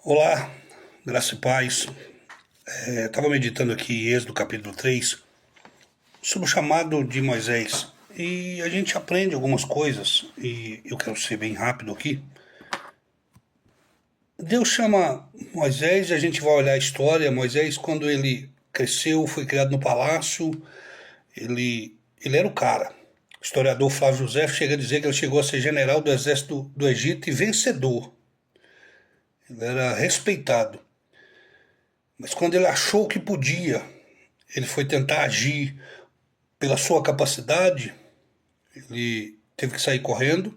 Olá, graça e paz. Estava meditando aqui em Êxodo capítulo 3 sobre o chamado de Moisés. E a gente aprende algumas coisas, e eu quero ser bem rápido aqui. Deus chama Moisés e a gente vai olhar a história. Moisés, quando ele cresceu, foi criado no palácio, ele era o cara. O historiador Flávio José chega a dizer que ele chegou a ser general do exército do Egito e vencedor. Ele era respeitado. Mas quando ele achou que podia, ele foi tentar agir pela sua capacidade, ele teve que sair correndo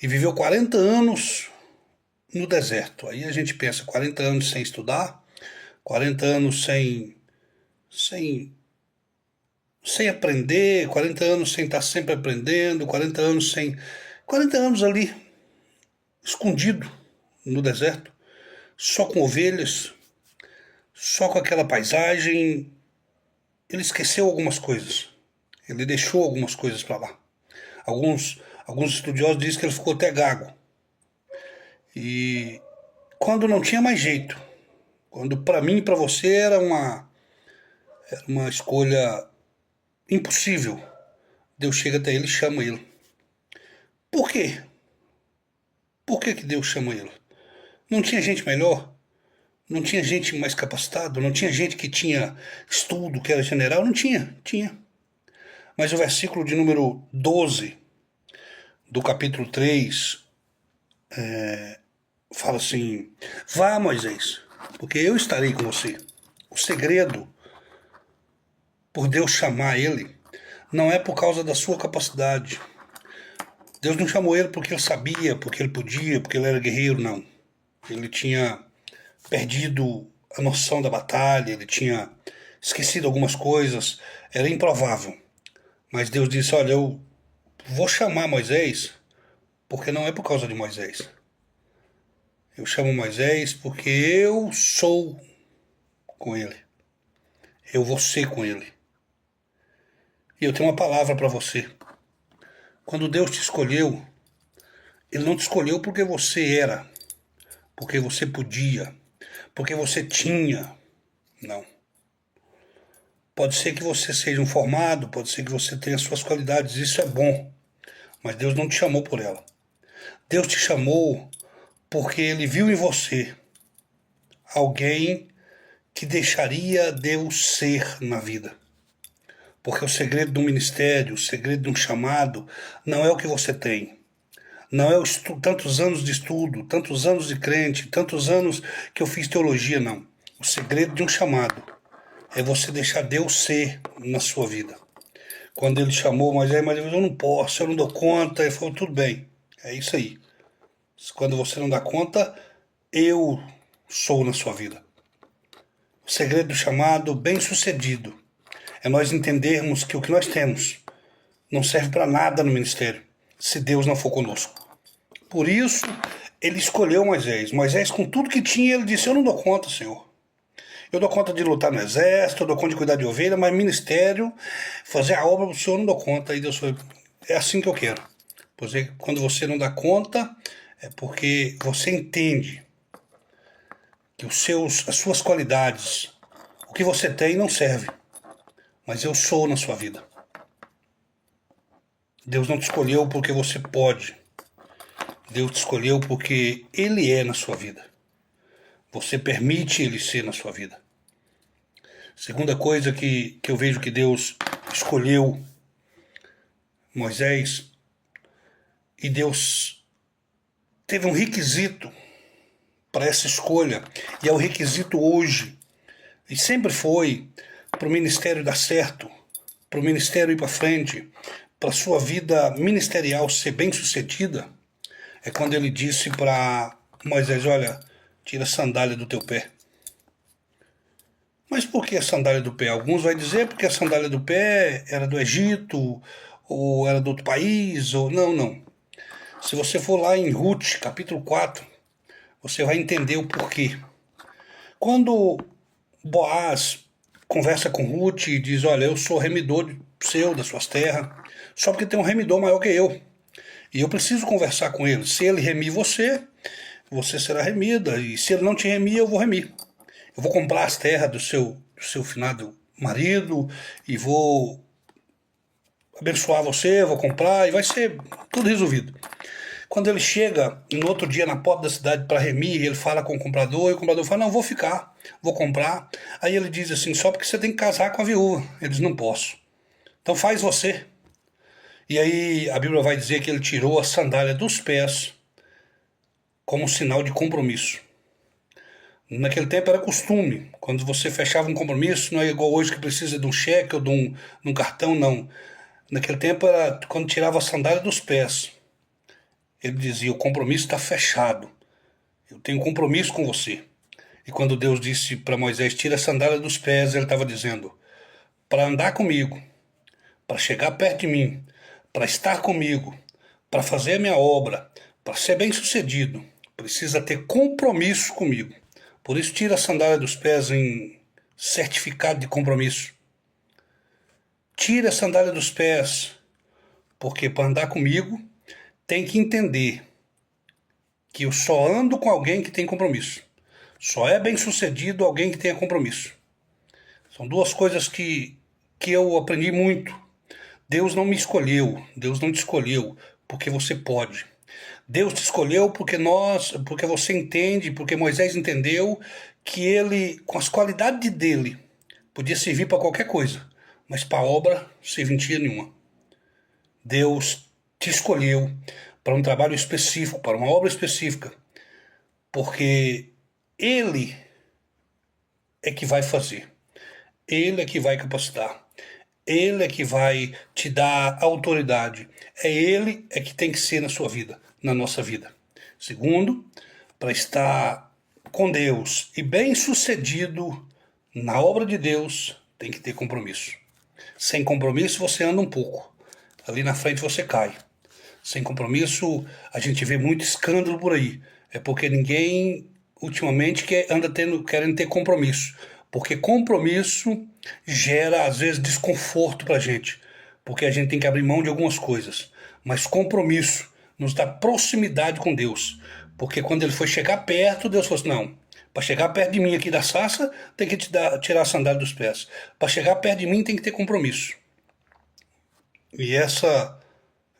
e viveu 40 anos no deserto. Aí a gente pensa, 40 anos sem estudar, 40 anos sem aprender, 40 anos sem estar sempre aprendendo, 40 anos sem... 40 anos ali, escondido no deserto, só com ovelhas, só com aquela paisagem. Ele esqueceu algumas coisas. Ele deixou algumas coisas para lá. Alguns estudiosos dizem que ele ficou até gago. E quando não tinha mais jeito, quando para mim e para você era uma escolha impossível, Deus chega até ele e chama ele. Por quê? Por que Deus chama ele? Não tinha gente melhor? Não tinha gente mais capacitada? Não tinha gente que tinha estudo, que era general? Não tinha, tinha. Mas o versículo de número 12 do capítulo 3 fala assim: vá, Moisés, porque eu estarei com você. O segredo por Deus chamar ele não é por causa da sua capacidade. Deus não chamou ele porque ele sabia, porque ele podia, porque ele era guerreiro, não. Ele tinha perdido a noção da batalha, ele tinha esquecido algumas coisas, era improvável. Mas Deus disse: olha, eu vou chamar Moisés porque não é por causa de Moisés. Eu chamo Moisés porque eu sou com ele. Eu vou ser com ele. E eu tenho uma palavra para você. Quando Deus te escolheu, ele não te escolheu porque você era, porque você podia, porque você tinha. Não. Pode ser que você seja um formado, pode ser que você tenha suas qualidades, isso é bom. Mas Deus não te chamou por ela. Deus te chamou porque ele viu em você alguém que deixaria Deus ser na vida. Porque o segredo do ministério, o segredo de um chamado, não é o que você tem. Não é tantos anos de estudo, tantos anos de crente, tantos anos que eu fiz teologia, não. O segredo de um chamado é você deixar Deus ser na sua vida. Quando ele chamou Moisés, mas eu não posso, eu não dou conta, ele falou: tudo bem, é isso aí. Quando você não dá conta, eu sou na sua vida. O segredo do chamado bem-sucedido é nós entendermos que o que nós temos não serve para nada no ministério, se Deus não for conosco. Por isso, ele escolheu Moisés. Moisés, com tudo que tinha, ele disse: eu não dou conta, Senhor. Eu dou conta de lutar no exército, eu dou conta de cuidar de ovelha, mas ministério, fazer a obra do Senhor, eu não dou conta. Aí Deus falou: é assim que eu quero. Pois é, quando você não dá conta, é porque você entende que as suas qualidades, o que você tem não serve. Mas eu sou na sua vida. Deus não te escolheu porque você pode. Deus te escolheu porque ele é na sua vida. Você permite ele ser na sua vida. Segunda coisa que eu vejo que Deus escolheu Moisés, e Deus teve um requisito para essa escolha, e é o requisito hoje, e sempre foi, para o ministério dar certo, para o ministério ir para frente, para a sua vida ministerial ser bem sucedida, é quando ele disse para Moisés: olha, tira a sandália do teu pé. Mas por que a sandália do pé? Alguns vão dizer porque a sandália do pé era do Egito, ou era de outro país, ou... Não. Se você for lá em Ruth, capítulo 4, você vai entender o porquê. Quando Boaz conversa com Ruth e diz: olha, eu sou remidor seu, das suas terras, só porque tem um remidor maior que eu. E eu preciso conversar com ele. Se ele remir você, você será remida. E se ele não te remir, eu vou remir. Eu vou comprar as terras do seu finado marido e vou abençoar você, vou comprar e vai ser tudo resolvido. Quando ele chega no outro dia na porta da cidade para remir, ele fala com o comprador e o comprador fala, não, vou ficar, vou comprar. Aí ele diz assim, só porque você tem que casar com a viúva. Ele diz, não posso. Então faz você. E aí a Bíblia vai dizer que ele tirou a sandália dos pés como sinal de compromisso. Naquele tempo era costume. Quando você fechava um compromisso, não é igual hoje que precisa de um cheque ou de um cartão, não. Naquele tempo era quando tirava a sandália dos pés. Ele dizia, o compromisso está fechado. Eu tenho compromisso com você. E quando Deus disse para Moisés, tira a sandália dos pés, ele estava dizendo, para andar comigo, para chegar perto de mim, para estar comigo, para fazer a minha obra, para ser bem sucedido, precisa ter compromisso comigo. Por isso tira a sandália dos pés em certificado de compromisso. Tira a sandália dos pés, porque para andar comigo tem que entender que eu só ando com alguém que tem compromisso. Só é bem sucedido alguém que tenha compromisso. São duas coisas que eu aprendi muito. Deus não me escolheu, Deus não te escolheu porque você pode. Deus te escolheu porque você entende, porque Moisés entendeu que ele, com as qualidades dele, podia servir para qualquer coisa, mas para a obra, serventia nenhuma. Deus te escolheu para um trabalho específico, para uma obra específica, porque Ele é que vai fazer, Ele é que vai capacitar, Ele é que vai te dar autoridade, Ele é que tem que ser na sua vida, na nossa vida. Segundo, para estar com Deus e bem sucedido na obra de Deus, tem que ter compromisso. Sem compromisso você anda um pouco, ali na frente você cai. Sem compromisso a gente vê muito escândalo por aí, é porque ninguém ultimamente querendo ter compromisso, porque compromisso gera às vezes desconforto pra gente, porque a gente tem que abrir mão de algumas coisas, mas compromisso nos dá proximidade com Deus, porque quando ele foi chegar perto, Deus falou assim, não, para chegar perto de mim aqui da sarça, tem que tirar a sandália dos pés, para chegar perto de mim tem que ter compromisso. E essa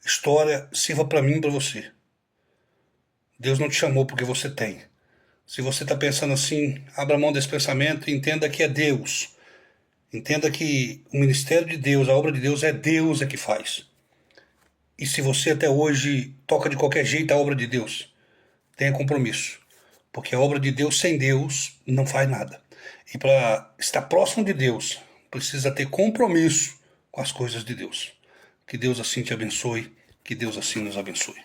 história sirva para mim e para você. Deus não te chamou porque você tem. Se você está pensando assim, abra mão desse pensamento e entenda que é Deus. Entenda que o ministério de Deus, a obra de Deus é que faz. E se você até hoje toca de qualquer jeito a obra de Deus, tenha compromisso. Porque a obra de Deus sem Deus não faz nada. E para estar próximo de Deus, precisa ter compromisso com as coisas de Deus. Que Deus assim te abençoe, que Deus assim nos abençoe.